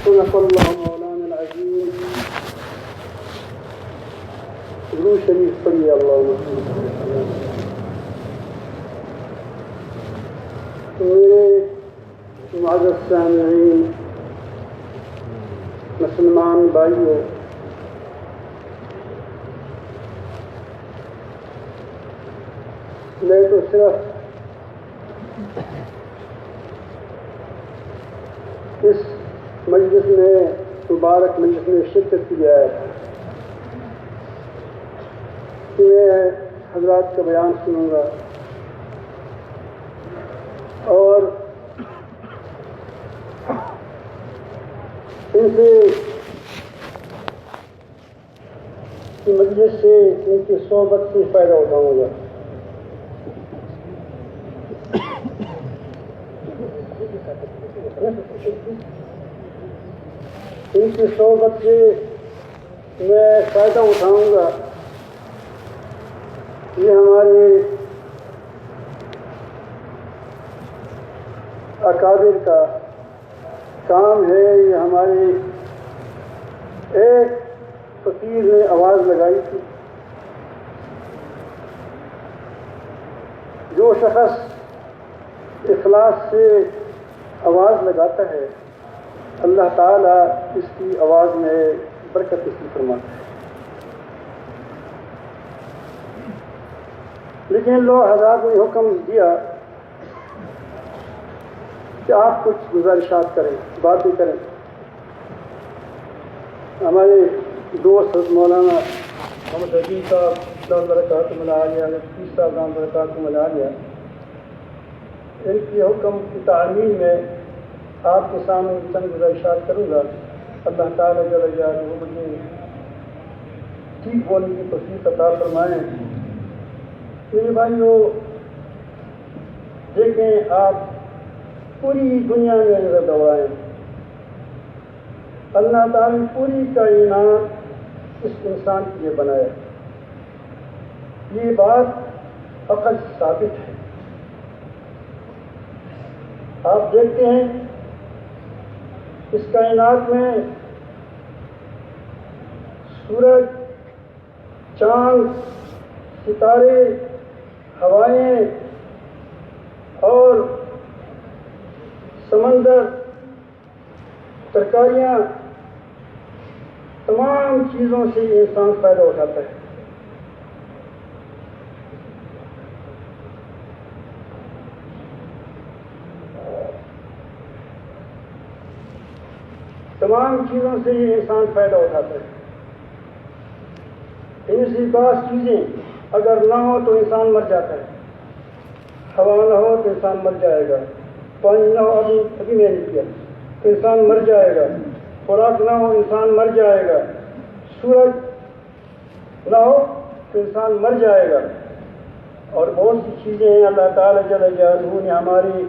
صدق اللہ مولانا العظیم. درود شریف پڑھیے. اللہم میرے معزز سامعین، مسلمان بھائیوں، میں تو صرف اس مجلس میں، مبارک مجلس میں شرکت کیا ہے کہ میں حضرات کا بیان سنوں گا اور ان سے مجلس سے، ان کی صحبت سے فائدہ اٹھاؤں گا. ان کی صحبت سے میں فائدہ اٹھاؤں گا. یہ ہمارے اکابر کا کام ہے. یہ ہمارے ایک فقیر نے آواز لگائی تھی، جو شخص اخلاص سے آواز لگاتا ہے اللہ تعالیٰ اس کی آواز میں برکت نصیب فرماتا ہے. لیکن لوگ حضرات نے حکم دیا کہ آپ کچھ گزارشات کریں، باتیں کریں. ہمارے دوست مولانا محمد حکیم صاحب دام برکاتہ عالیہ، حفیظ صاحب دام برکاتہ عالیہ، ان کے حکم کی تعمیل میں آپ کے سامنے چند گزارشات کروں گا. اللہ تعالیٰ جل جلالہ مجھے ٹھیک بولنے کی توفیق عطا فرمائیں. میرے بھائیوں، دیکھیں، آپ پوری دنیا میں نظر دوڑائیں، اللہ تعالیٰ نے پوری کائنات اس انسان کے لیے بنایا. یہ بات عقل سے ثابت ہے. آپ دیکھتے ہیں اس کائنات میں سورج، چاند، ستارے، ہوائیں اور سمندر، ترکاریاں، تمام چیزوں سے انسان فائدہ اٹھاتا ہے. تمام چیزوں سے یہ انسان فائدہ اٹھاتا ہے. ان سے بعض چیزیں اگر نہ ہو تو انسان مر جاتا ہے. ہوا نہ ہو تو انسان مر جائے گا. پانی نہ ہو، ابھی میں نے کیا، تو انسان مر جائے گا. خوراک نہ ہو انسان مر جائے گا. سورج نہ ہو تو انسان مر جائے گا. اور بہت سی چیزیں ہیں اللہ تعالیٰ جل جلالہ نے ہماری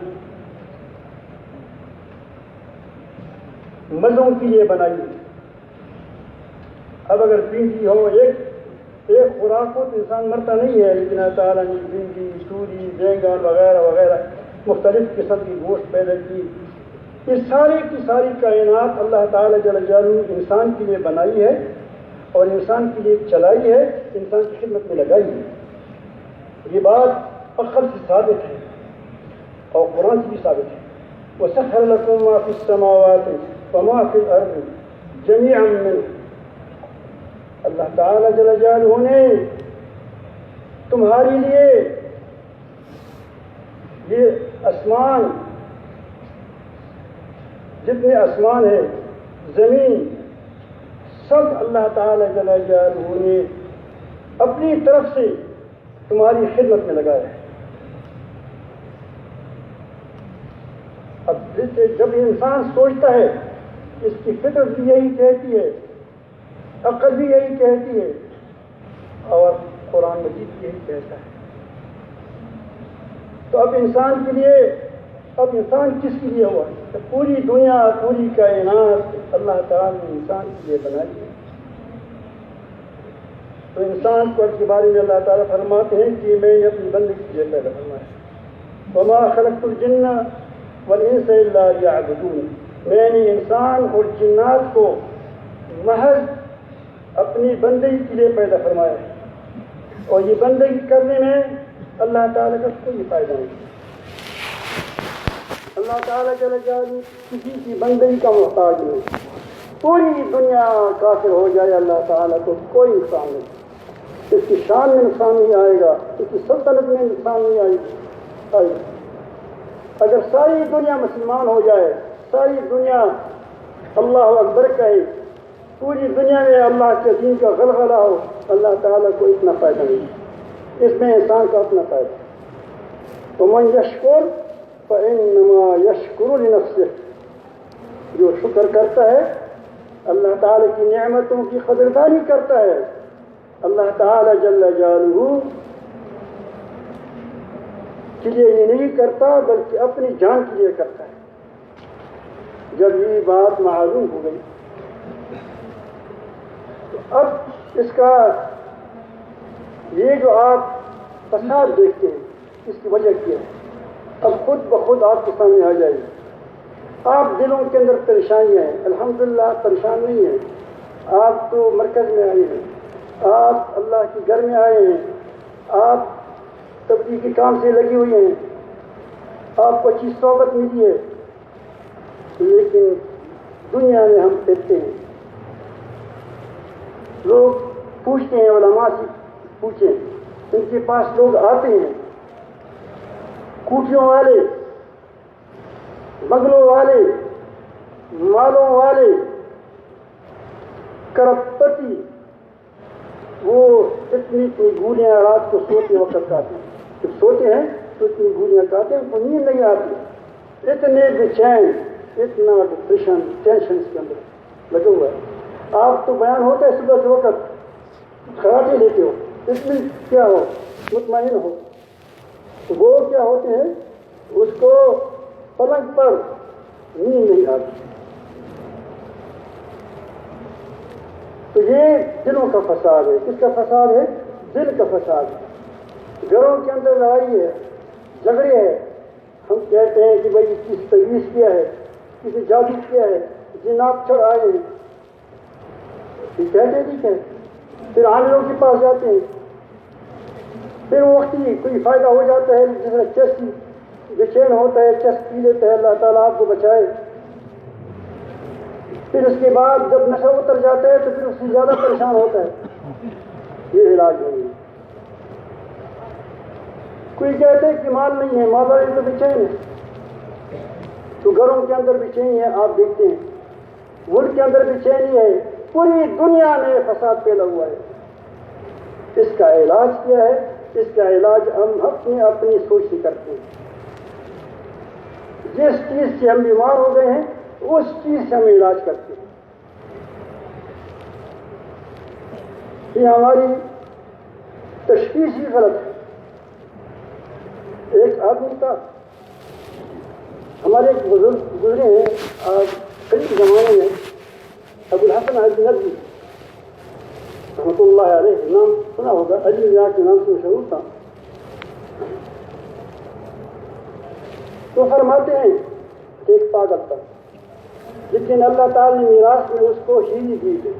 مزوں کے لیے بنائی. اب اگر بھنڈی ہو، ایک خوراک ہو تو انسان مرتا نہیں ہے، لیکن اللہ تعالیٰ نے بھنڈی، توری، بینگن وغیرہ وغیرہ مختلف قسم کی گوشت پیدا کی. یہ ساری کی ساری کائنات اللہ تعالیٰ جل جلالہ نے انسان کے لیے بنائی ہے اور انسان کے لیے چلائی ہے، انسان کی خدمت میں لگائی ہے. یہ بات عقل سے ثابت ہے اور قرآن سے بھی ثابت ہے. وَسَخَّرَ لَكُم مَّا فِي السَّمَاوَاتِ وَمَا فِي الْأَرْضِ جَمِيعًا مِّنْهُ. اللہ تعالیٰ جل جلالہ نے تمہارے لیے یہ آسمان، جتنے آسمان ہے، زمین، سب اللہ تعالیٰ جل جلالہ نے اپنی طرف سے تمہاری خدمت میں لگایا ہے. اب جب انسان سوچتا ہے، اس کی فطرت بھی یہی کہتی ہے، عقل بھی یہی کہتی ہے اور قرآن مجید یہی کہتا ہے. تو اب انسان کے لیے، اب انسان کس کے لیے ہوا ہے؟ پوری دنیا، پوری کائنات اللہ تعالیٰ نے انسان کے لیے بنائی ہے. تو انسان کو کے بارے میں اللہ تعالیٰ فرماتے ہیں کہ میں نے اپنی بندگی کے لیے پیدا فرمایا. وما خلقت الجن والانس الا ليعبدون. میں نے انسان اور جنات کو محض اپنی بندگی کے لیے پیدا فرمایا ہے، اور یہ بندگی کرنے میں اللہ تعالیٰ کا کوئی فائدہ نہیں۔ اللہ تعالیٰ جل جلالہ کسی کی بندگی کا محتاج نہیں۔ پوری دنیا کافر ہو جائے، اللہ تعالیٰ کو کوئی نقصان نہیں، اس کی شان میں نقصان نہیں آئے گا، اس کی سلطنت میں نقصان نہیں آئے گا۔ اگر ساری دنیا مسلمان ہو جائے، ساری دنیا اللہ اکبر کہے، پوری دنیا میں اللہ کے دین کا غلغلہ ہو، اللہ تعالیٰ کو اتنا فائدہ نہیں، اس میں انسان کا اپنا فائدہ۔ ومن یشکر فإنما یشکر لنفسه، جو شکر کرتا ہے اللہ تعالیٰ کی نعمتوں کی قدردانی کرتا ہے، اللہ تعالیٰ جل جلالہ کے لیے یہ نہیں کرتا بلکہ اپنی جان کے لیے کرتا ہے۔ جب یہ بات معلوم ہو گئی تو اب اس کا یہ جو آپ فساد دیکھتے ہیں اس کی وجہ کیا ہے، اب خود بخود آپ کے سامنے آ جائے گی۔ آپ دلوں کے اندر پریشانیاں ہیں، الحمدللہ آپ پریشان نہیں ہیں، آپ تو مرکز میں آئے ہیں، آپ اللہ کے گھر میں آئے ہیں، آپ تبلیغی کام سے لگی ہوئی ہیں، آپ کو اچھی صحبت ملی ہے، لیکن دنیا میں ہم پھرتے ہیں، لوگ پوچھتے ہیں، علماء سے پوچھیں، ان کے پاس لوگ آتے ہیں، کوٹھیوں والے، بنگلوں والے، مالوں والے، کرپ پتی، وہ اتنی گولیاں رات کو سوتے وقت کھاتے ہیں، جب سوتے ہیں تو اتنی گولیاں کھاتے ہیں، ان کو نیند نہیں آتی، اتنے بے چین، اتنا ڈپریشن، ٹینشن اس کے اندر لگا ہوا ہے۔ آپ تو بیان ہوتا ہے صبح کے وقت خراٹے لیتے ہو، اس میں کیا ہو، مطمئن ہو، وہ کیا ہوتے ہیں، اس کو پلنگ پر نیند نہیں آتی۔ تو یہ دلوں کا فساد ہے۔ کس کا فساد ہے؟ دل کا فساد ہے۔ گھروں کے اندر لڑائی ہے، جھگڑے ہیں، ہم کہتے ہیں کہ بھائی کسی تجویز کیا ہے، کسی جادو کیا ہے، جنات چڑھ آئے ہیں، یہ کہتے ہیں ٹھیک ہے، پھر عاملوں کے پاس جاتے ہیں، پھر وقتی کوئی فائدہ ہو جاتا ہے، جیسے چیس بے چین ہوتا ہے، چیس پی لیتا ہے، اللہ تعالیٰ آپ کو بچائے، پھر اس کے بعد جب نشہ اتر جاتا ہے تو پھر اس سے زیادہ پریشان ہوتا ہے۔ یہ علاج نہیں ہے۔ کوئی کہتے ہیں کہ مال نہیں ہے، مال والے تو بے چین ہے، تو گھروں کے اندر بے چینی ہے، آپ دیکھتے ہیں ملک کے اندر بے چینی ہے، پوری دنیا میں فساد پھیلا ہوا ہے۔ اس کا علاج کیا ہے؟ اس کا علاج ہم اپنی سوچ سے کرتے ہیں۔ جس چیز سے ہم بیمار ہو گئے ہیں اس چیز سے ہم علاج کرتے ہیں۔ یہ ہماری تشخیص ہی غلط ہے۔ ایک آدمی تھا، ہمارے ایک بزرگ گزرے ہیں آج قریب زمانے میں، ابو الحسن علی ندوی رحمۃ اللہ علیہ، نام سنا ہوگا، علی میاں کے نام سے مشہور تھا۔ تو فرماتے ہیں کہ ایک پاگل تھا، لیکن اللہ تعالیٰ نے میراث میں اس کو ہیری دی تھی،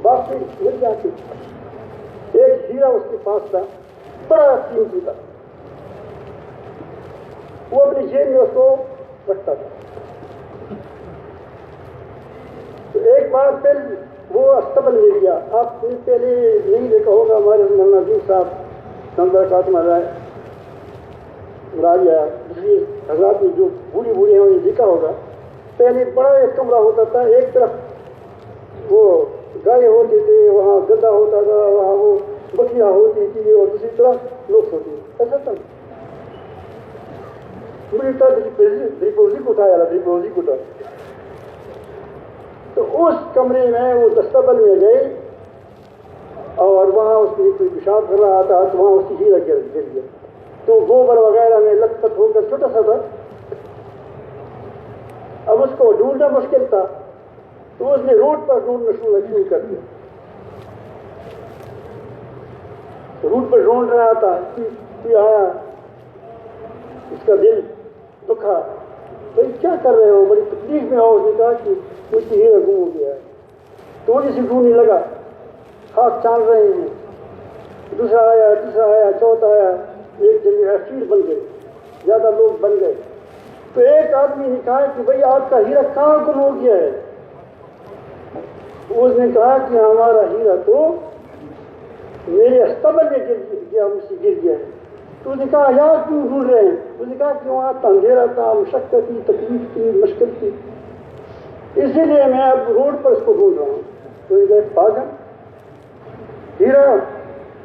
باپ سے مل جاتی، ایک ہیرا اس کے پاس تھا، بڑا قیمتی تھا، وہ اپنی جیب میں اس کو رکھتا تھا۔ تو ایک بار پھر وہ استبل لے گیا۔ آپ نے پہلے نہیں دیکھا ہوگا، ہمارے مولانا عظیم صاحب نمبر فاطمہ رائے راجہ دوسری حضرات میں جو بوڑھی بوڑھی ہیں انہیں دیکھا ہوگا، پہلے بڑا ایک کمرہ ہوتا تھا، ایک طرف وہ گائے ہوتے تھے، وہاں گدا ہوتا تھا، وہاں وہ بکریاں ہوتی تھی، اور دوسری طرف لوگ ہوتے تھے، ایسا تھا۔ اٹھایا تو اس کمرے میں وہ دستبل میں گئے اور وہاں اس کے لیے کوئی پیشاب کر رہا تھا، تو وہاں اس کی ہیرا گر گیا، تو گوبر وغیرہ میں لت پت ہو کر چھوٹا سا تھا، اب اس کو ڈھونڈنا مشکل تھا، تو اس نے روڈ پر ڈھونڈنا شروع کر دیا، روڈ پر ڈھونڈ رہا تھا، کوئی آیا، اس کا دل دکھا، بھائی کیا کر رہے ہو؟ بڑی تکلیف میں ہو؟ اس نے کہا کہ مجھ سے ہیرا گم ہو گیا ہے. تو مجھے سے ڈھونڈنے لگا، ہاتھ چال رہے ہیں، دوسرا آیا، تیسرا آیا، چوتھا آیا، ایک جگہ فیل بن گئے، زیادہ لوگ بن گئے. تو ایک آدمی نے کہا کہ بھائی آپ کا ہیرا کہاں گم ہو گیا ہے؟ اس نے کہا کہ ہمارا ہیرا تو میرے استبل میں گر گیا، مجھ سے گر گیا ہے. تو اس نے کہا یار کیوں ڈھونڈ رہے ہیں؟ اس نے کہا کہ وہاں اندھیرا تھا، مشقت تھی، تکلیف تھی، مشکل تھی، اسی لیے میں اب روڈ پر اس کو ڈھونڈ رہا ہوں. تو یہ کہ پاگل، ہیرا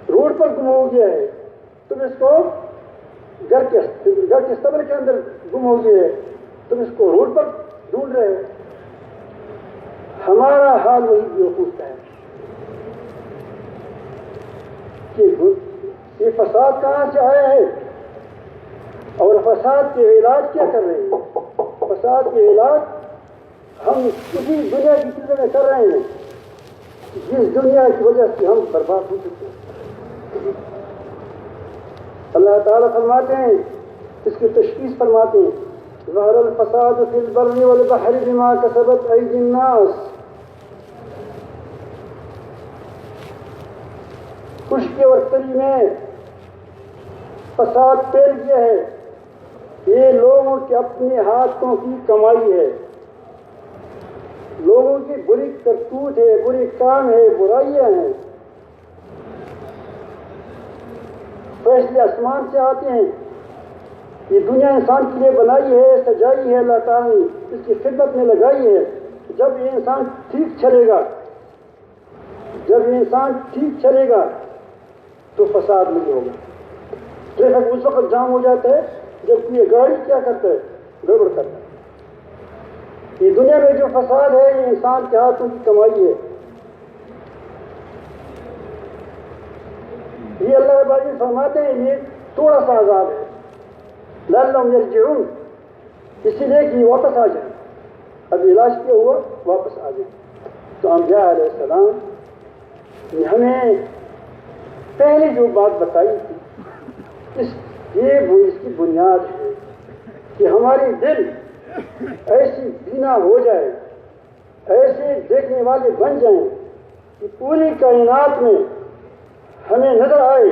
روڈ پر گم ہو گیا ہے، تم اس کو گھر کے استبل کے اندر گم ہو گیا ہے، تم اس کو روڈ پر ڈھونڈ رہے ہو. ہمارا حال وہی بیوقوف کا ہے کہ یہ فساد کہاں سے آیا ہے اور فساد کے علاج کیا کر رہے ہیں. فساد کے علاج ہم اسی دنیا کی چیزوں میں کر رہے ہیں جس دنیا کی وجہ سے ہم برباد ہو چکے ہیں. اللہ تعالیٰ فرماتے ہیں، اس کی تشخیص فرماتے ہیں، ظہر الفساد فی البر والبحر بما کسبت ایدی الناس. خشکی اور تری میں فساد پھیل گیا ہے. یہ لوگوں کے اپنے ہاتھوں کی کمائی ہے، لوگوں کی بری کرتوت ہے، بری کام ہے، برائیاں ہیں. فیصلے آسمان سے آتے ہیں. یہ دنیا انسان کے لیے بنائی ہے، سجائی ہے، اللہ تعالیٰ نے اس کی خدمت میں لگائی ہے. جب یہ انسان ٹھیک چلے گا، جب یہ انسان ٹھیک چلے گا تو فساد نہیں ہوگا. ٹریفک اس وقت جام ہو جاتا ہے جب یہ گاڑی کیا کرتا ہے؟ گڑبڑ کرتا ہے. یہ دنیا میں جو فساد ہے یہ انسان کے ہاتھوں کی کمائی ہے. یہ اللہ باجی فرماتے ہیں یہ تھوڑا سا عذاب ہے، لعلہم یرجعون، اسی لیے کہ واپس آ جائے. اب علاج کیا ہوا؟ واپس آ جائے. تو انبیاء علیہ السلام نے ہمیں پہلے جو بات بتائی تھی اس کی بنیاد ہے کہ ہماری دل ایسی بینا ہو جائے، ایسے دیکھنے والے بن جائیں کہ پوری کائنات میں ہمیں نظر آئے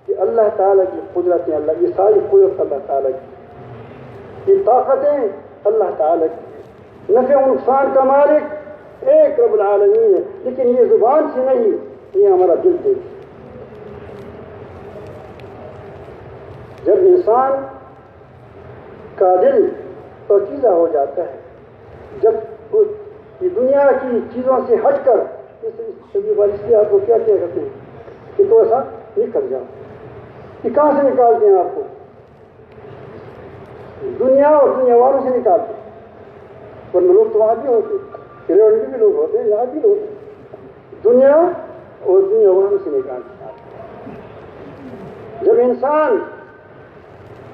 کہ اللہ تعالیٰ کی قدرتیں، اللہ یہ ساری قدرت اللہ تعالیٰ کی، یہ طاقتیں اللہ تعالیٰ کی، نفع و نقصان کا مالک ایک رب العالمین ہے. لیکن یہ زبان سے نہیں، یہ ہمارا دل دے. جب انسان کا دل پاکیزہ ہو جاتا ہے، جب یہ دنیا کی چیزوں سے ہٹ کر آپ کو کیا کہتے ہیں کہ تو ایسا نکل جاؤ. یہ کہاں سے نکالتے ہیں آپ کو؟ دنیا اور دنیا والوں سے نکالتے ہیں. ورنہ لوگ تو وہاں بھی ہوتے، ریوڑی بھی لوگ ہوتے ہیں، یہاں بھی لوگ ہیں. دنیا اور دنیا والوں سے نکالتے ہیں. جب انسان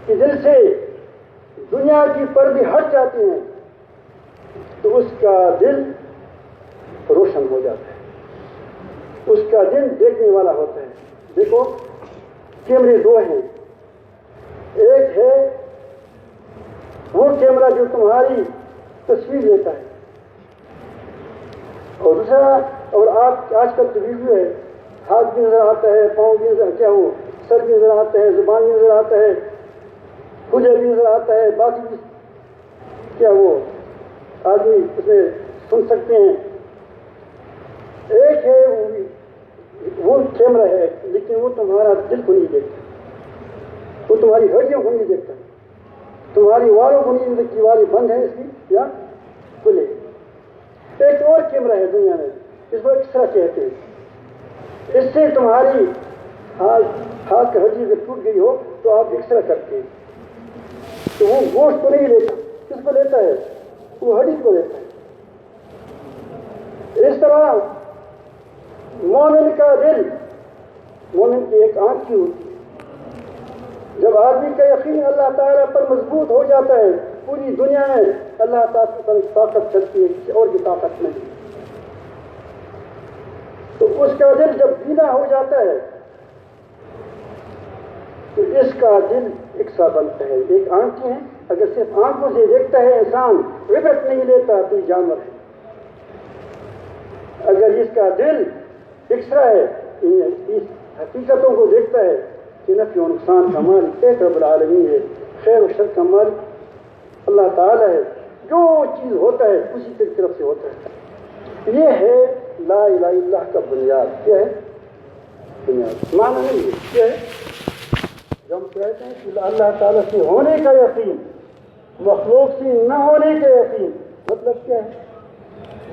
کے دل سے دنیا کی پردے ہٹ جاتے ہیں تو اس کا دل روشن ہو جاتا ہے، اس کا دل دیکھنے والا ہوتا ہے. دیکھو کیمرے دو ہیں، ایک ہے وہ کیمرہ جو تمہاری تصویر لیتا ہے، اور دوسرا، اور آپ آج کل تو ویڈیو ہے، ہاتھ بھی نظر آتا ہے، پاؤں بھی نظر، کیا وہ سر بھی نظر آتا ہے، زبان بھی نظر آتا ہے، کھجے بھی نظر آتا ہے، باقی بھی کیا وہ آدمی اس میں سن سکتے ہیں. ایک ہے وہ کیمرہ ہے، لیکن وہ تمہارا دل کو نہیں دیکھتا، وہ تمہاری ہڈیوں کو نہیں دیکھتا، تمہاری والوں کو نہیں دیکھتا کہ والی بند ہے اس کی یا کھلے. ایک اور کیمرہ ہے دنیا میں، اس کو ایکسرا کہتے ہیں. اس سے تمہاری ہاتھ کا ہڈی اگر ٹوٹ گئی ہو تو آپ ایکسرا کرتے ہیں، تو وہ گوشت کو نہیں لیتا، کس کو لیتا ہے؟ وہ ہڈی کو لیتا ہے. اس طرح مومن کا دل، مومن کی ایک آنکھ کی ہوتی ہے. جب آدمی کا یقین اللہ تعالیٰ پر مضبوط ہو جاتا ہے، پوری دنیا میں اللہ تعالیٰ پر طاقت چلتی ہے، کسی اور کی طاقت نہیں. تو اس کا دل جب بینا ہو جاتا ہے تو اس کا دل ایک سا بنتا ہے. ایک آنکھیں ہیں، اگر صرف آنکھوں سے دیکھتا ہے انسان، عبرت نہیں لیتا تو یہ جانور ہے۔ اگر اس کا دل اکسرا ہے، اس حقیقتوں کو دیکھتا ہے کہ نفع و نقصان کا مالک ایک رب العالمین ہے، خیر و شر کا مالک اللہ تعالیٰ ہے، جو چیز ہوتا ہے اسی کی طرف سے ہوتا ہے۔ یہ ہے لا الہ الا اللہ کا بنیاد۔ کیا ہے بنیاد؟ معنی نہیں ہے، کیا ہے؟ جو ہم کہتے ہیں کہ اللہ تعالیٰ سے ہونے کا یقین، مخلوق سے نہ ہونے کا یقین، مطلب کیا ہے؟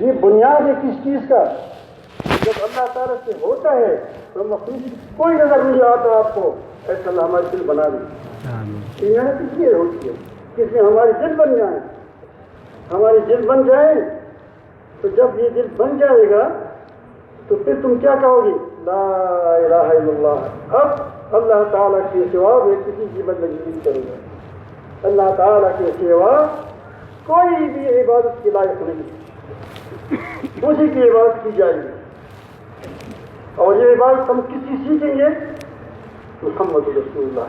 یہ بنیاد ہے کس چیز کا؟ جب اللہ تعالیٰ سے ہوتا ہے تو مخلوق کی کوئی نظر نہیں آتا آپ کو، ایسا اللہ ہمارے دل بنا دے۔ یہ محنت اس لیے ہوتی ہے کہ اس میں ہمارے دل بن جائیں، ہمارے دل بن جائیں، تو جب یہ دل بن جائے گا تو پھر تم کیا کہو گے؟ لا الہ الا اللہ۔ اب اللہ تعالیٰ کے سوا میں کسی کی بندگی نہیں کروں گا، اللہ تعالیٰ کے سوا کوئی بھی عبادت کے لائق نہیں، اسی کی عبادت کی جائے گی۔ اور یہ عبادت ہم کسی سیکھیں گے؟ محمد رسول اللہ،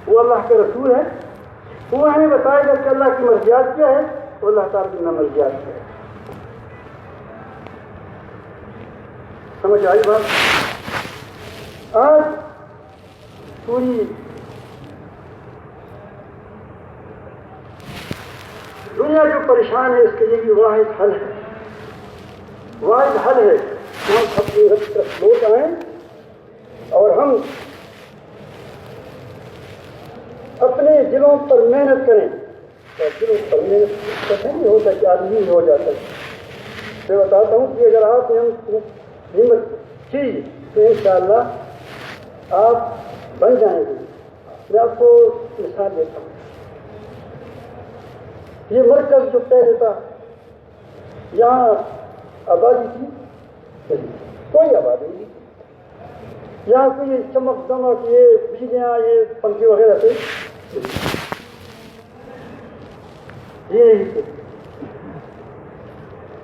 وہ اللہ کا رسول ہے، وہ ہمیں بتائے گا کہ اللہ کی مرضیات کیا ہے اور اللہ تعالیٰ کی نامرضیات کیا ہے۔ سمجھ آئی بات؟ آج پوری دنیا جو پریشان ہے اس کے لیے بھی واحد حل ہے، واحد حل ہے کہ ہم اپنی رب طرف لوٹ آئیں اور ہم اپنے دلوں پر محنت کریں۔ اور دلوں پر محنت کیسے نہیں ہوتا کہ آدمی ہو جاتا ہے۔ میں بتاتا ہوں کہ اگر آپ نے ہمت کی تو انشاءاللہ آپ بن جائیں گے۔ میں آپ کو مثال دیتا ہوں، یہ مرکز جو پہلے تھا یہاں آبادی تھی، کوئی آبادی نہیں، یہاں کوئی چمک دمک، یہ بجلیاں، یہ پنکھے وغیرہ تھے، یہ نہیں تھے۔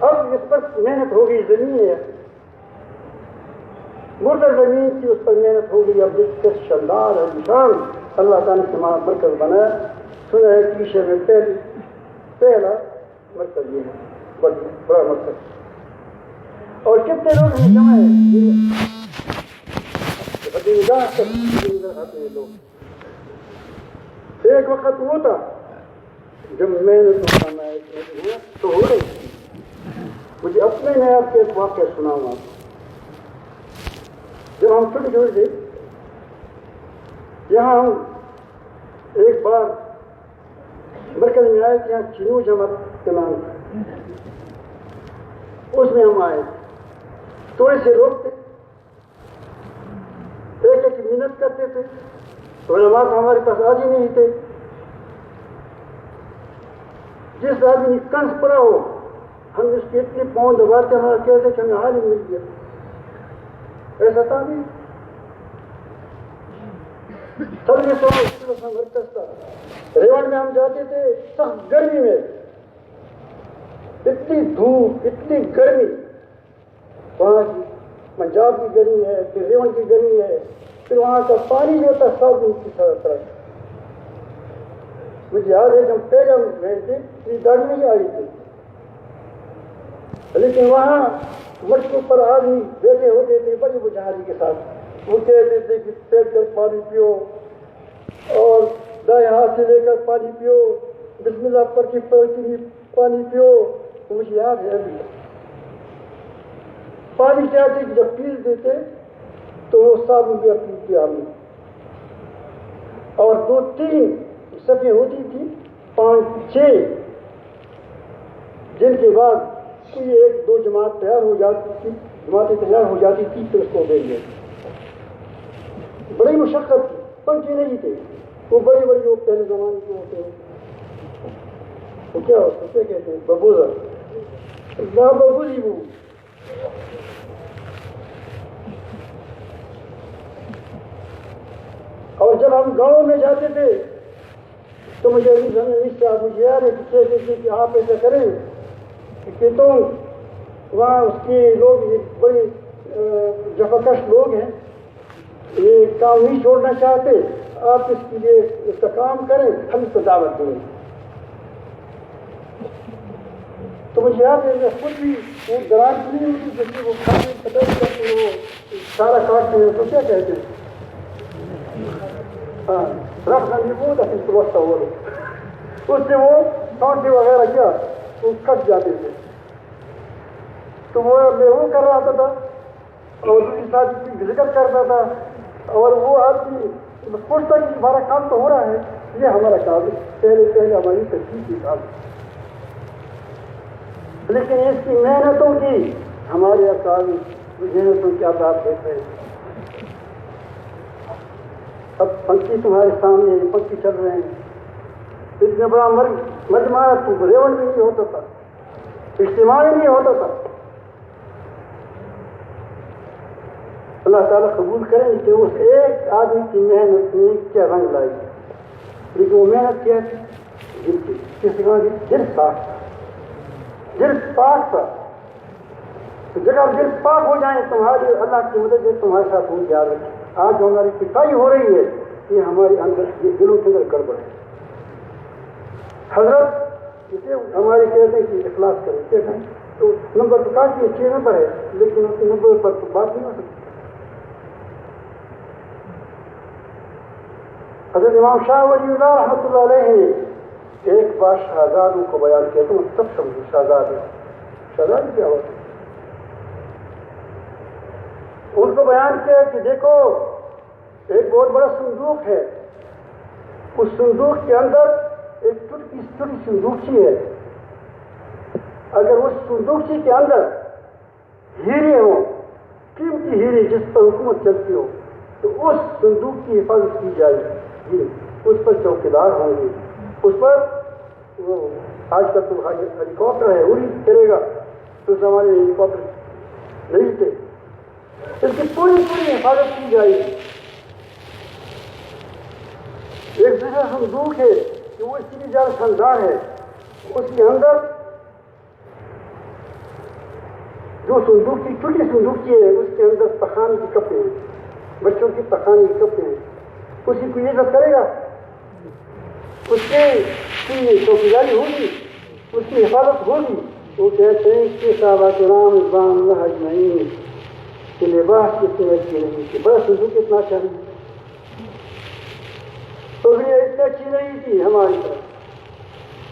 اب اس پر محنت ہو گئی، زمین ہے مردہ زمین تھی، اس پر محنت ہو گئی، اب جس شاندار اور نشان اللہ تعالیٰ نے مرکز بنایا۔ سنا ہے کہ ایشیا میں پہلا مرکز یہ ہے، بڑا مرکز، اور کتنے لوگ ہیں جمع ہیں لوگ۔ ایک وقت وہ تھا جب میں نے تو ہو رہی تھی، مجھے اپنے میں آپ کے ایک واقعہ سناؤں آپ کو۔ جب ہم چھوٹے چھوٹے تھے، یہاں ہم ایک بار مرکز میں آئے تھے، یہاں چینو جماعت کے نام، اس میں ہم آئے تھوڑے سے لوگ تھے، ایک ایک محنت کرتے تھے، علماء ہمارے پاس آج ہی نہیں تھے۔ جس آدمی کنس پڑا ہو ہم اس کے اتنے پاؤں دباتے ہمارا کہتے کہ ہمیں حال ہی مل گیا، ایسا تھا بھی مرکز تھا۔ ریوڑ میں ہم جاتے تھے، سخت گرمی میں، اتنی دھوپ، اتنی گرمی، وہاں کی پنجاب کی گرمی ہے، پھر ریوڑ کی گرمی ہے، پھر وہاں کا پانی جو ہوتا ہے 7 دن کی طرح۔ مجھے یاد ہے جب پہلے ہم گئے تھے یہ گاڑی نہیں آئی تھی، لیکن وہاں مٹکوں پر آدمی بیٹھے ہوتے تھے بڑی بجھاری کے ساتھ، وہ کہتے تھے کہ پیٹ کر پانی پیو اور دائیں ہاتھ سے لے کر پانی پیو، بسم اللہ پر کی پانی پیو۔ تو مجھے یاد ہے ابھی پانی کیا تھے کہ جب پی دیتے تو وہ صابن بھی اپنی پیا میں، اور 2-3 صفیں ہوتی تھی، 5-6 دن کے بعد کوئی 1-2 جماعت تیار ہو جاتی تھی، جماعتیں تیار ہو جاتی تھی، پھر اس کو بھیج دیتے۔ بڑی مشقت تھی، پنکھے نہیں تھے، وہ بڑی بڑی وہ پہلے زمانے کے ہوتے ہیں، وہ کیا ہوتا کیا کہتے ہیں، ببوزا، ببوزی وہ۔ اور جب ہم گاؤں میں جاتے تھے تو مجھے مجھے یاد ہے کہتے تھے کہ آپ ایسا کریں کہ تم وہاں اس کے لوگ بڑے جفاکش لوگ ہیں، یہ کام نہیں چھوڑنا چاہتے، آپ اس کے لیے اس کا کام کریں، ہم اس کو دعوت دیں گے۔ تو مجھے یاد ہے میں خود بھی وہ درار نہیں ہوتی جس میں وہ کھانے پتہ کرتے وہ سارا کاٹتے ہیں تو کیا کہتے ہیں؟ ہاں رف نہیں وہ تھا پھر وقت ہو رہا اس سے وہ کانٹے وغیرہ کیا وہ کٹ جاتے تھے۔ تو وہ میں وہ کر رہا تھا اور دوسری ساتھ کی ذکر کرتا تھا اور وہ آدمی پوچھتا کہ ہمارا کام تو ہو رہا ہے، یہ ہمارا کام ہے، پہلے ہماری تشریح کی کام، لیکن اس کی محنتوں کی ہمارے اکابر محنتوں کی آپ دیکھ رہے ہیں۔ اب پنکھی تمہارے سامنے ہے، پنکھی چل رہے ہیں، اتنا بڑا مجمع تو ریون بھی نہیں ہوتا تھا، اجتماع بھی نہیں ہوتا تھا۔ اللہ تعالیٰ قبول کریں کہ اس ایک آدمی کی محنت نے کیا رنگ لائی، لیکن وہ محنت کیا تھی دل کی، کسی کا دل صاف تھا، دل پاک تھا۔ تو جب آپ دل پاک ہو جائیں تمہاری اللہ کی مدد سے تمہارے ساتھ ہو یاد رکھیں۔ آج جو ہماری پٹائی ہو رہی ہے یہ ہمارے اندر یہ دلوں کے اندر گڑبڑ ہے۔ حضرت اسے ہمارے کہتے ہیں کہ اخلاص کریں، کہتے ہیں تو نمبر تو کافی اچھے نمبر ہے لیکن اس نمبر پر تو بات نہیں ہو سکتی۔ حضرت امام شاہ ولی اللہ رحمۃ اللہ علیہ نے ایک بار شہزادوں کو بیان کیا، تم سب سمجھو شہزاد ہے، شہزاد کیا ہوتا ہے؟ ان کو بیان کیا کہ دیکھو ایک بہت بڑا صندوق ہے، اس صندوق کے اندر ایک چھوٹی صندوقچی ہے، اگر اس صندوقچی کے اندر ہیرے ہوں، قیمتی ہیرے جس پر حکومت چلتی ہو، تو اس صندوق کی حفاظت کی جائے گی، اس پر چوکیدار ہوں گے، اس پر وہ آج کل تو ہیلی کاپٹر ہے اڑی کرے گا، تو زمانے میں ہیلی کاپٹر نہیں تھے، اس کی پوری حفاظت کی جائے گی۔ ایک دوسرا صندوق ہے کہ وہ اتنی زیادہ شاندار ہے، اس کے اندر جو صندوق کی چھوٹی صندوق کی ہے اس کے اندر پخانے کی کپڑے ہیں، بچوں کی پخانے کی کپڑے ہیں، اسی کو عزت کرے گا، اس کی چوکیداری ہوگی، اس کی حفاظت ہوگی۔ وہ کہتے ہیں کہ صحابہ کرام رضوان اللہ اجمعین کہ لباس کتنی اچھی نہیں تھی، بڑا صندوق کتنا چاہیے، تو یہ اتنی اچھی نہیں تھی ہماری طرف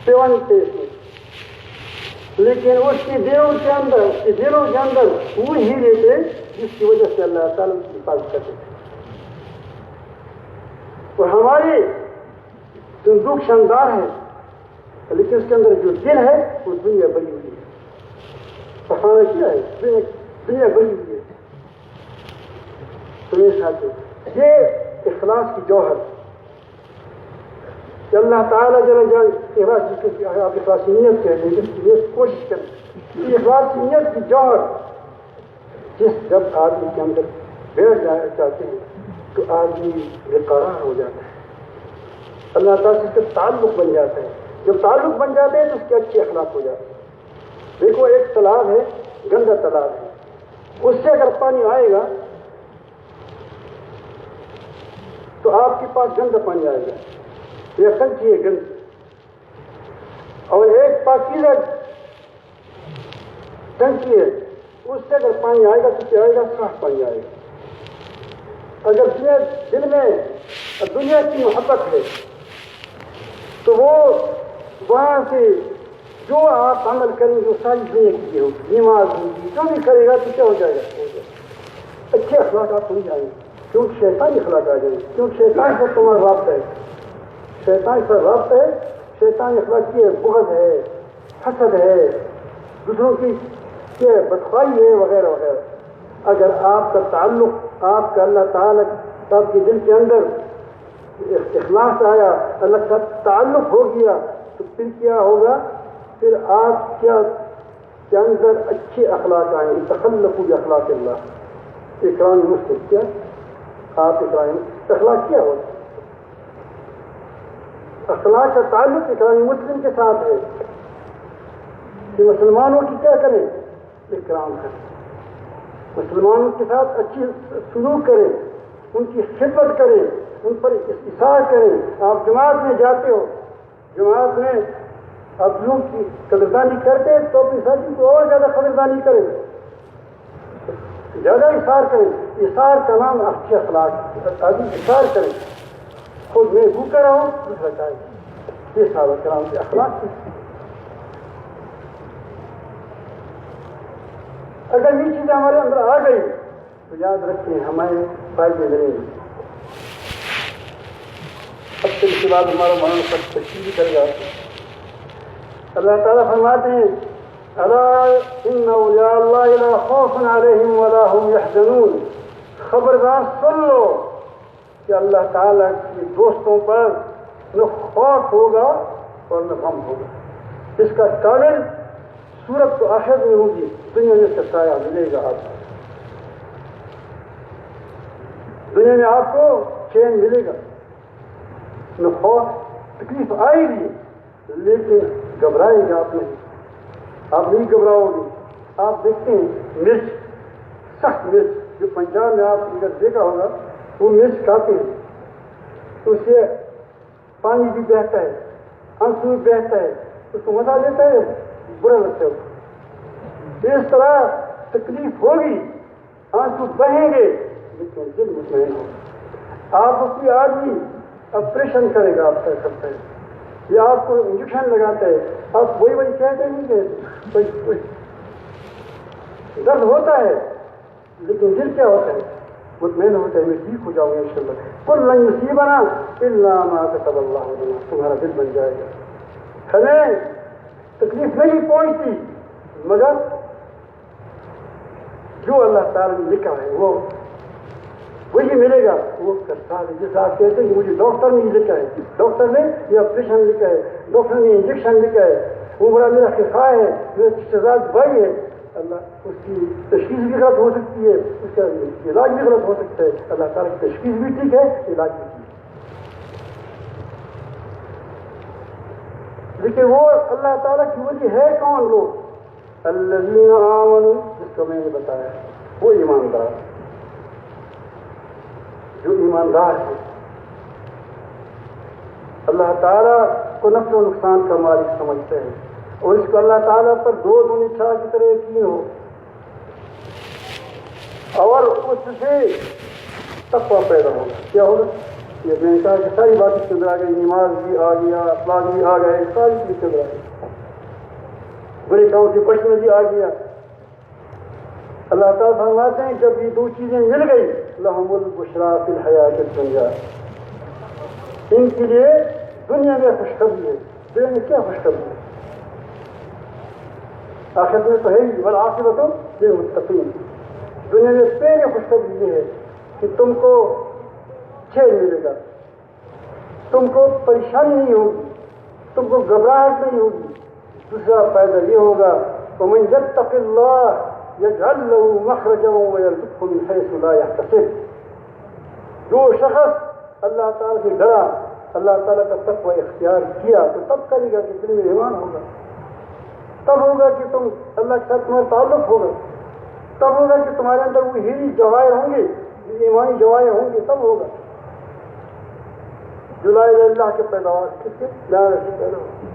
پیون تھے اس میں، لیکن اس کے دلوں کے اندر وہ ہیرے تھے جس کی وجہ سے اللہ تعالیٰ اس کی حفاظت کرتے تھے۔ اور ہماری صندوق شاندار ہے لیکن اس کے اندر جو دل ہے وہ دنیا بنی ہوئی ہے، پخانا کیا ہے دنیا بنی ہوئی ہے۔ تو میرے ساتھ یہ اخلاص کی جوہر کہ اللہ تعالیٰ آپ اخلاصی نیت کہتے ہیں، جس کوشش کریں یہ اخلاصی نیت کی جوہر جب آدمی کے اندر بیٹھ جانا چاہتے ہیں تو آدمی بے قرار ہو جاتا ہے، اللہ تعالیٰ سے اس کا تعلق بن جاتا ہے، جب تعلق بن جاتے ہیں تو اس کے اچھے اخلاق ہو جاتے ہیں۔ دیکھو ایک تالاب ہے، گندا تالاب ہے، اس سے اگر پانی آئے گا تو آپ کے پاس گندا پانی آئے گا، یہ ٹنکی ہے گندی، اور ایک پاکیزہ ٹنکی ہے، اس سے اگر پانی آئے گا تو کیا آئے گا؟ صاف پانی آئے گا۔ اگر دل میں دنیا کی محبت ہے تو وہ وہاں سے جو آپ عمل کریں گے وہ ساری دنیا کی ہوگی، نماز ہوگی، جو بھی کرے گا تو کیا ہو جائے گا؟ اچھے اخلاقات ہو جائیں گے، کیونکہ شیطانی اخلاق آ جائیں گے، کیونکہ شیطان سے تمہارا رابطہ ہے، شیطان سے رابطہ ہے، شیطان اخلاق کی بغض ہے، حسد ہے، دوسروں کی بدخوائی ہے وغیرہ وغیرہ۔ اگر آپ کا تعلق آپ کا اللہ تعالیٰ آپ کے دل کے اندر اخلاص آیا، اللہ کا تعلق ہو گیا تو پھر کیا ہوگا؟ پھر آپ کے اندر اچھے اخلاق آئیں گے، تخلقوا باخلاق اللہ، اکرام مسلم کیا آپ اخلاق کیا ہوتا؟ اخلاق کا تعلق اکرام مسلم کے ساتھ ہے کہ مسلمانوں کی کیا کریں؟ اکرام کریں، مسلمانوں کے ساتھ اچھی سلوک کریں، ان کی خدمت کریں، ان پر احسان کریں. آپ جماعت میں جاتے ہو، جماعت میں آپ لوگ کی قدردانی کرتے تو اپنے ساتھی کو اور زیادہ قدردانی کریں، زیادہ احسان کریں. احسان کا نام اچھے اخلاق، آدمی احسان کریں. خود میں بھوکا رہا ہوں دوسرا چاہے، یہ صحابہ کرام کے اخلاق تھے. اگر یہ چیزیں ہمارے اندر آ گئی تو یاد رکھیں ہمارے فائدے ملیں گے. اب سے اس کے بعد ہمارا من سب تشکیل کرے گا. اللہ تعالیٰ فرماتے ہیں الا ان اولیاء اللہ لا خوف علیہم ولا هم يحزنون. خبردار سن لو کہ اللہ تعالیٰ کے دوستوں پر نہ خوف ہوگا اور نہ غم ہوگا. اس کا کامل صورت تو آخرت میں ہوگی، دنیا میں سایہ ملے گا. آپ کو دنیا میں آپ کو چین ملے گا، نہ خوف تکلیف آئے گی لیکن گھبرائے گا آپ نہیں. آپ نہیں گھبراؤ گے. آپ دیکھتے ہیں مرچ، سخت مرچ جو پنجاب میں آپ اگر دیکھا ہوگا وہ مرچ کھاتے ہیں تو اس سے پانی بھی بہتا ہے، آنسو بھی بہتا ہے، اس کو مزہ لیتا ہے، برا لگتا ہے. اس طرح تکلیف ہوگی، آنسو بہیں گے لیکن دل مطمئن ہوگا. آپ اپنی آدمی آپریشن کرے گا، آپ کر سکتے ہیں، یا آپ کو انجیکشن لگاتا ہے، آپ وہی کہتے ہیں کہ درد ہوتا ہے لیکن دل کیا ہوتا ہے؟ مطمئن ہوتا ہے، میں ٹھیک ہو جاؤں گا انشاءاللہ. قل لن یصیبنا الا ما كتب اللہ لنا. تمہارا دل بن جائے گا. ہمیں تکلیف نہیں پہنچتی مگر جو اللہ تعالیٰ نے لکھا ہے وہ وہی ملے گا. وہ کرتا ہے. جیسے آپ کہتے ہیں کہ مجھے ڈاکٹر نے لکھا ہے، ڈاکٹر نے یہ آپریشن لکھا ہے، ڈاکٹر نے انجیکشن لکھا ہے، وہ بڑا میرا خفا ہے، میرا شہزاد بھائی ہے. اللہ اس کی تشخیص بھی غلط ہو سکتی ہے، اس کا علاج بھی غلط ہو سکتا ہے. اللہ تعالیٰ کی تشخیص بھی ٹھیک ہے، علاج بھی ٹھیک ہے. لیکن وہ اللہ تعالیٰ کی وجہ ہے کون لوگ؟ الذین آمنوا، جس کو میں نے بتایا وہ ایماندار، جو ایماندار ہے، اللہ تعالیٰ کو نفع و نقصان کا مالک سمجھتے ہیں اور اس کو اللہ تعالیٰ پر دو دونی چھا کی طرح یقین ہو اور اس سے تقویٰ پیدا ہوگا. کیا ہوگا؟ یہ میں نے کہا کہ ساری باتیں چل رہا گئی، نماز بھی آ گیا، اخلاق بھی آ گئے، ساری چیز چل رہا گئی، برے کاموں سے بچنا بھی آ گیا. اللہ تعالیٰ فرماتے ہیں جب یہ دو چیزیں مل گئی لہم البشریٰ فی الحیات الدنیا، ان کے لیے دنیا میں خوشخبری ہے. دنیا میں کیا خوشخبری ہے؟ آخرت میں تو ہے ہی، والعاقبۃ للمتقین. دنیا میں پہلے خوشخبری یہ ہے کہ تم کو چین ملے گا، تم کو پریشانی نہیں ہوگی، تم کو گھبراہٹ نہیں ہوگی. دوسرا فائدہ یہ ہوگا ومن یتق اللہ یجعل له مخرجا ویرزقه من حیث لا یحتسب. جو شخص اللہ تعالیٰ سے ڈرا، اللہ تعالیٰ کا تقوی اختیار کیا تو تب کرے گا کہ دل میں ایمان ہوگا، تب ہوگا کہ تم اللہ کے ساتھ تمہارا تعلق ہوگا، تب ہوگا کہ تمہارے اندر وہ ہیری جواہر ہوں گے، ایمانی جواہر ہوں گے، تب ہوگا. جو لا الہ الا اللہ کے پیداوار کس کے لا الہ سے پیدا ہوگا.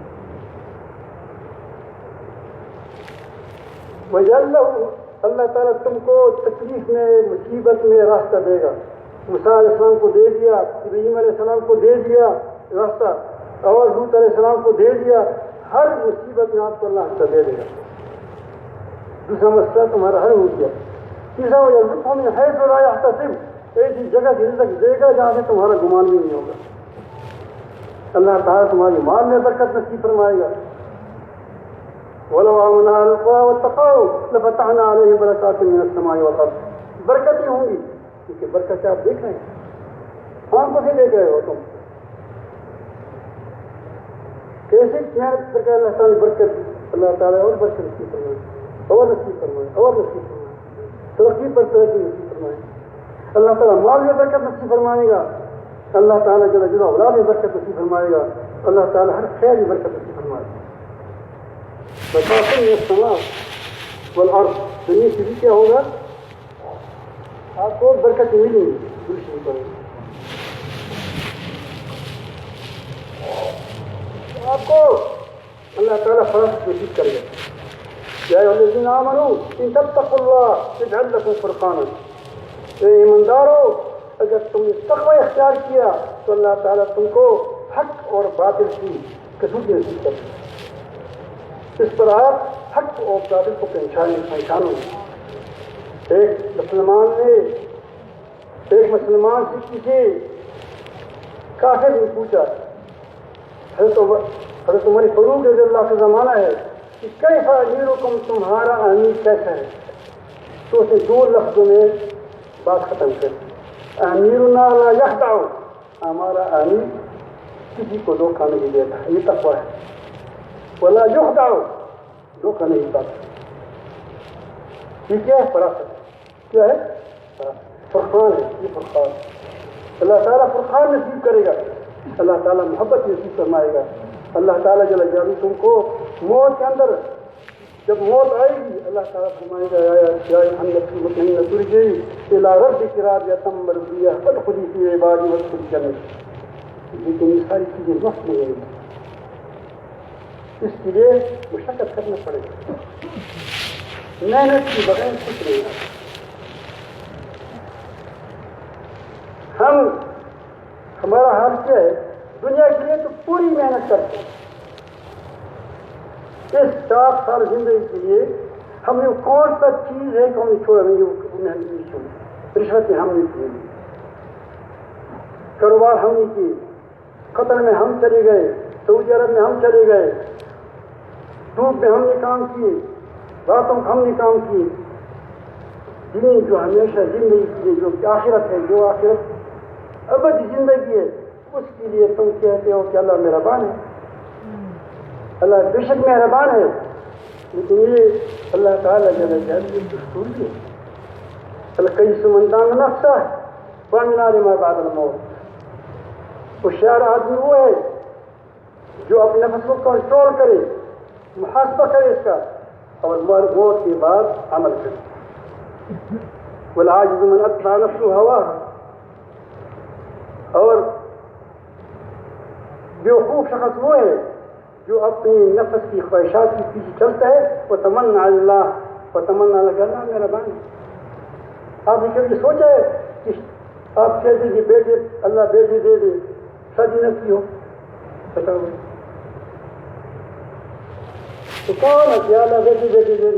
اللہ تعالیٰ تم کو تکلیف میں مصیبت میں راستہ دے گا. موسیٰ علیہ السلام کو دے دیا، ابراہیم علیہ السلام کو دے دیا راستہ، اور لوط علیہ السلام کو دے دیا. ہر مصیبت میں آپ کو اللہ راستہ دے دے گا. دوسرا مسئلہ تمہارا حل ہو گیا. تیسرا ویرزقہ من حیث لا یحتسب، ایسی جگہ سے رزق دے گا جہاں سے تمہارا گمان بھی نہیں ہوگا. اللہ تعالیٰ تمہاری مال میں برکت نصیب فرمائے گا. وَلَوْ آمَنَ أَهْلُ الْقُرَىٰ وَاتَّقَوْا لَفَتَحْنَا عَلَيْهِمْ بَرَكَاتٍ مِّنَ السَّمَاءِ وَالْأَرْضِ. برکتیں ہوں گی کیونکہ برکتیں آپ دیکھ رہے ہیں، آنکھوں سے دیکھ رہے ہو تم. کیسے محنت کر کے اللہ تعالیٰ برکت، اللہ تعالیٰ اور برکت نصیب فرمائے، اور نصیب فرمائے، اور نصیب فرمائے، ترقی پر ترقی نصیب فرمائے. اللہ تعالیٰ مال میں برکت نصیب فرمائے گا، اللہ تعالیٰ جل جلالہ اولاد میں برکت نصیب فرمائے گا، اللہ تعالیٰ ہر خیر میں برکت نصیب فرمائے گا. بَرَكَاتٍ مِّنَ السَّمَاءِ وَالْأَرْضِ. دنیا سے بھی کیا ہوگا؟ آپ کو برکتیں ملیں گی. دوسری کو آپ کو اللہ تعالیٰ فرق نصیب کرے گا. یا ایھا الذین آمنوا ان تتقوا اللہ یجعل لکم فرقانا. اے ایماندارو اگر تم نے تقوی اختیار کیا تو اللہ تعالیٰ تم کو حق اور باطل کی کسوٹی نصیب کرے گا. اس پر آپ حق اور باطل کو پہچانو. ایک مسلمان سے کسی کافر نے پوچھا، حضرت عمر فاروق رضی اللہ کا زمانہ ہے، کہ کیف امیرکم، تمہارا امیر کیسا ہے؟ تو اسے 2 لفظوں میں بات ختم کر دی. امیرنا لا یخدع، ہمارا امیر کسی کو دھوکہ نہیں دیتا، یہ تقویٰ ہے. ولا یخدع، دھوکہ نہیں پاتا. یہ کیا ہے؟ فراست. کیا ہے؟ فرقان ہے. یہ فرقان اللہ تعالیٰ فرقان نصیب کرے گا. اللہ تعالیٰ محبت نصیب فرمائے گا. اللہ تعالیٰ جل جلالہ تم کو موت کے اندر جب موت آئے گی اللہ تعالیٰ فرمائے گا یا ایھا النفس المطمئنہ ترجعی الی ربک راضیۃ مرضیہ فادخلی فی عبادی وادخلی جنتی. لیکن یہ ساری چیزیں وقت میں ہیں، اس کے لیے مشقت کرنا پڑے گا. محنت کی بغیر کچھ نہیں ہے. ہمارا حال کیا ہے؟ دنیا کے لیے تو پوری محنت کرتے ہیں. اس 60 سال زندگی کے لیے ہم نے کون سا چیز ہے کہ ہم نے چھوڑا نہیں، محنت نہیں چھوڑی. رشوتیں ہم نے کی، کاروبار ہم نے کی، قطر میں ہم چلے گئے، سعودی عرب میں ہم چلے گئے، دھوپ میں ہم نے کام کیے، راتوں میں ہم نے کام کیے. دین جو ہمیشہ زندگی کے لیے جو آخرت ہے، جو آخرت ابدی زندگی ہے، اس کے لیے تم کہتے ہو کہ اللہ مہربان ہے. اللہ بے شک مہربان ہے، لیکن یہ اللہ تعالیٰ جل جلالہ کی دستور ہے. القیس من دان نفسہ وعمل لما بعد الموت. ہوشیار آدمی وہ ہے جو اپنے نفس کو کنٹرول کرے، محاسبہ کرے اس کا، اور موت کے بعد عمل کرے. والعاجز من اتبع نفسه هواها. اور بیوقوف شخص وہ ہے جو اپنی نفس کی خواہشات کے پیچھے چلتا ہے. وتمنى على الله وتمنى على الله مہربان ہے. آپ نے کبھی سوچا ہے کہ آپ کہتے کہ بیٹے اللہ بیٹے دے دے، شادی نہ کی ہو، بتاؤ تو کون ہے کہ اللہ بیٹے دے دے؟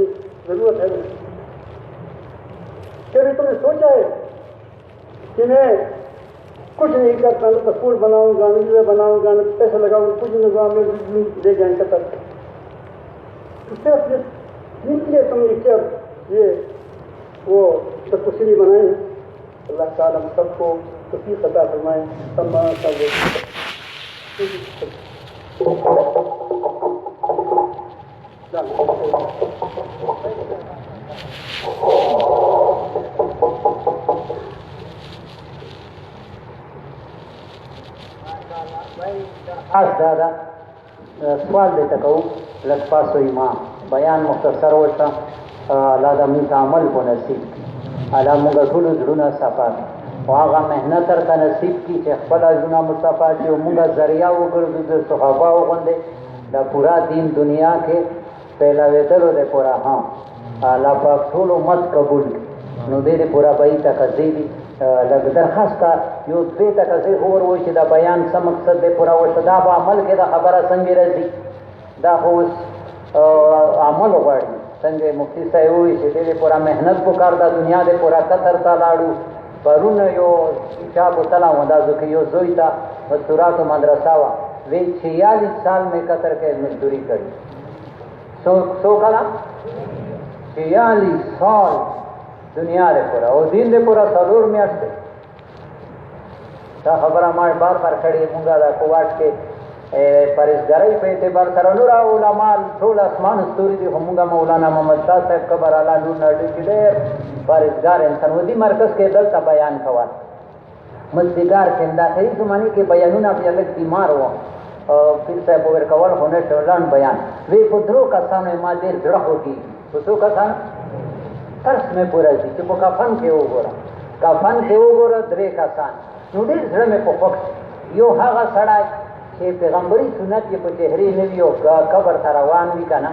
ضرورت ہے نہیں. کبھی تم نے سوچا ہے کہ میں کچھ نہیں کرتا، نہ پاسپورٹ بناؤں گا، نہ ویزا بناؤں گا، نہ پیسہ لگاؤں گا، کچھ نہیں ہوا، میں لے جائیں قطر. صرف جن کے لیے تم نے کیا یہ وہ تپسری بنائے. اللہ تعالیٰ ہم سب کو توفیق عطا فرمائے. دادا سوال دیتا کہوں لطفاس و امام بیان مختصر ہوتا لادا منتا عمل کو نصیب کی علا منگا ٹھولو زرنا صفا کی واغا محنت کا نصیب کی چه خپلا زرنا مصفا کی و منگا ذریعہ وگردو در صحابہ وغنده دا پورا دین دنیا کے پہلا ویدلو دے پورا ہاں اللہ پاک ٹھولو مت قبول کی نو دے پورا بائی تقضیبی لگ درخواست کا یو دوی تقضیب اور وی چی دا بیان سا مقصد دے پورا وشتا دا با عمل کے دا خبر سنگی رزی دا خوص عمل غاڑی سنگی مفتی سایوی چی دے پورا محنت کو کار دا دنیا دے پورا قطر تا لاڑو پرون یو چاپو تلا دا زکی یو زوی تا مستورات و مدرساوا وی 46 سال میں قطر کے مزدوری کری سو کلا 46 سال دنیا دے پورا اور دین دے پورا سالور میں آستے تا خبر ہمارے بار پر کھڑی مونگا دا کوواٹ کے پرزگرائی پہ اعتبار سرانورا علماء ٹھول اسمان استوری دی مونگا مولانا محمد شاہ صاحب قبر علا نور نردی کی دیر پرزگار انسان ودی مرکز کے دلتا بیان کوات مزدگار کے داخلی زمانی کے بیانون اپنی الگ بیمار ہوا پھر صاحب اوور کول ہونے شولان بیان وی خدرو کا سامنے ما دیر جڑا ہوگی خدرو کا سامنے ترس میں پورا سی کہ مکا فن کے ہو گورا کفن کې وګوره درې کسان نو ډېر زړه مې په خوښ یو هغه سړی چې پیغمبري سنت یې په چهرې نه وي او قبر ته روان وي که نه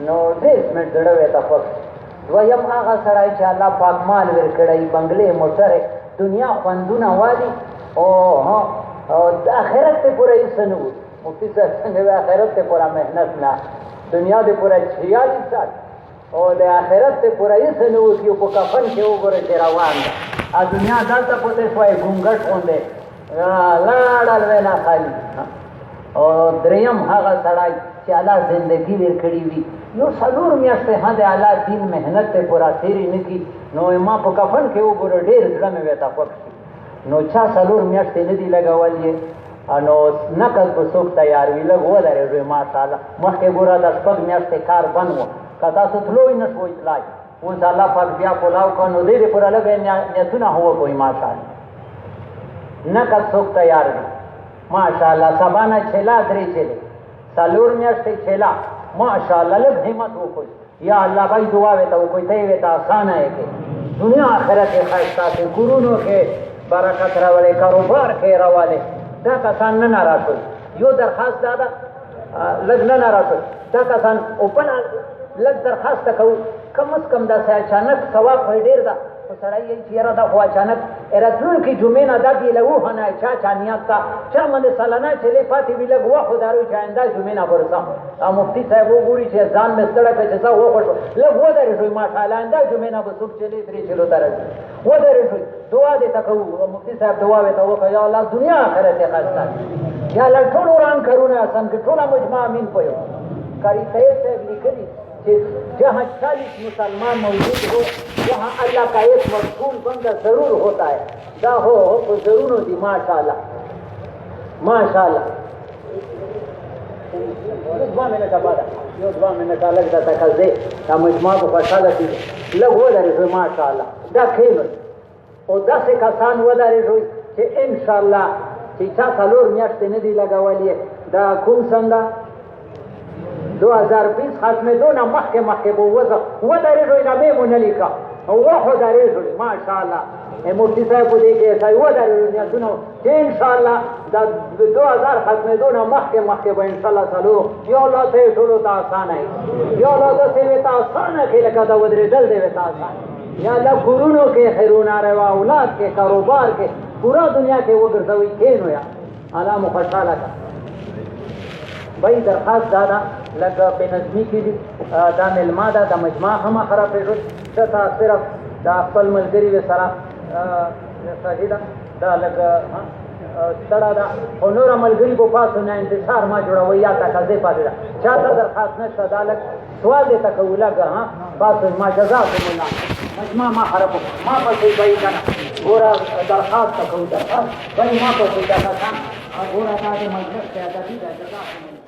نو ډېر مې زړه ورته خوښ دویم هغه سړی چې الله پاک مال ورکړی بنګلې موټرې دنیا خوندونه والي او د آخرت ته پوره هېڅ نه وو مفتي صاحب څنګه وایي آخرت ته پوره محنت نه دنیا د پوره 46 سال او د آخرت ته پوره هېڅ نه وو چې په کفن کې وګوره چې روان ده دنیا دلته پوته شوی ګونګټ غوندې لاړل وینا خالي او دریم هغه سړی چې الله زندګي ورکړې وي یو 4 میاشتې هم د الله دین محنت ته پوره تېرې نه کړي نو ما په کفن کې وګوره ډېر زړه مې ورته خوښ شي نو چا 4 میاشتې نه دي لګولې نو نقل په څوک تیار وي لږ ودرېږئ ماشاءالله مخکې ګوره د 6 میاشتې کار بند و که تاسو تلوی نه شوئ تلای اوس الله پاک بیا کولاو کړه نو دې دې پوره لږ نیتونه هم وکړئ ماشاءالله نقل څوک تیار وي ماشاءالله سبا نه چلا درې چلې 4 میاشتې چلا ماشاءالله لږ همت وکړئ یا الله بھائی دعا ورته وکړئ ته یې ورته اسانه یې کړې دنیا آخرت یې ښایسته کړې کورونو کې برکت راولې کاروبار کې راولې دا کسان نه ناراض یو درخواست دا ده لږ نه ناراض دا کسان اوپن لږ درخواست کوو کم از کم داسې اچانک ثواب خو ډېر ده خو سړی یې چې یاره دا خو اچانک راتلونکي جمعې نه دا دې له وهنه چا نیت ته چا باندې سالانه چلې پاتې وي لږ وخت ودارو چې آینده جمعې نه برسم او مفتي صاحب وګوري چې ځان مې ستړی کړ چې زه وخوشو لږ ودرېږئ ماشاءالله آینده جمعې نه به څوک چلې درې چلو ته راځي ودرېږئ دعا دې ته کوو مفتي صاحب دعا ورته وکړه یا الله دنیا آخرت یې ښایسته یا الله ټول وران کارونه اسان کړي ټوله مجمع امین پویو قاری سید صاحب لیکلي کہ جہاں 40 مسلمان موجود ہو وہاں اللہ کا ایک مرسول بندہ ضرور ہوتا ہے دا ہو تو ضرور ہوتی ماشاءاللہ ماشاءاللہ 2 منٹ بعد یو 2 منٹ الگ دا تکزے دا مجمع کو خوشاله کی لګ ودرې ماشاءالله دا خیر او دا څه کسان ودرې روي چې ان شاء الله چې چا 4 میاشتې نه دی لګولې دا کوم څنګه 2020 ختمېدو نه مخکې به ودرېږئ نه مې مو نه لیکه وخو درېږئ ماشاءالله مفتي صاحب په دې کې صحیح ودرېږئ نیتونه چې انشاءالله دا 2000 ختمېدو نه مخکې به انشاءالله څلورو یا الله ته یې ټولو ته اسانه وي یا الله داسې ورته اسانه کړي لکه دا ودرېدل دی ورته اسانه یا الله کورونو کې خیرونه روا اولاد کې کاروبار کې پورا دنیا کې وګرځوئ کښېنو یا الله مو خوشحاله کړه بھائی درخواست دادا لگ بے نظمی کی دی دا ملما دا مجمع ہم خراب شد تا صرف دا خپل ملګری و سره ساجدا دا لگ تڑا دا او نور ملګری په پاسو نه انتظار ما جوړوي یا تکازه پاتې دا چاته درخواست نشته دا لگ سوال دې تکو لګ ها پاسو ما جزاکم الله مجمع ما خراب ما پسې بای کنه ګورا درخواست تکو درخواست بای ما پسې دا ګورا دا مجلس ته دا دې جزاکم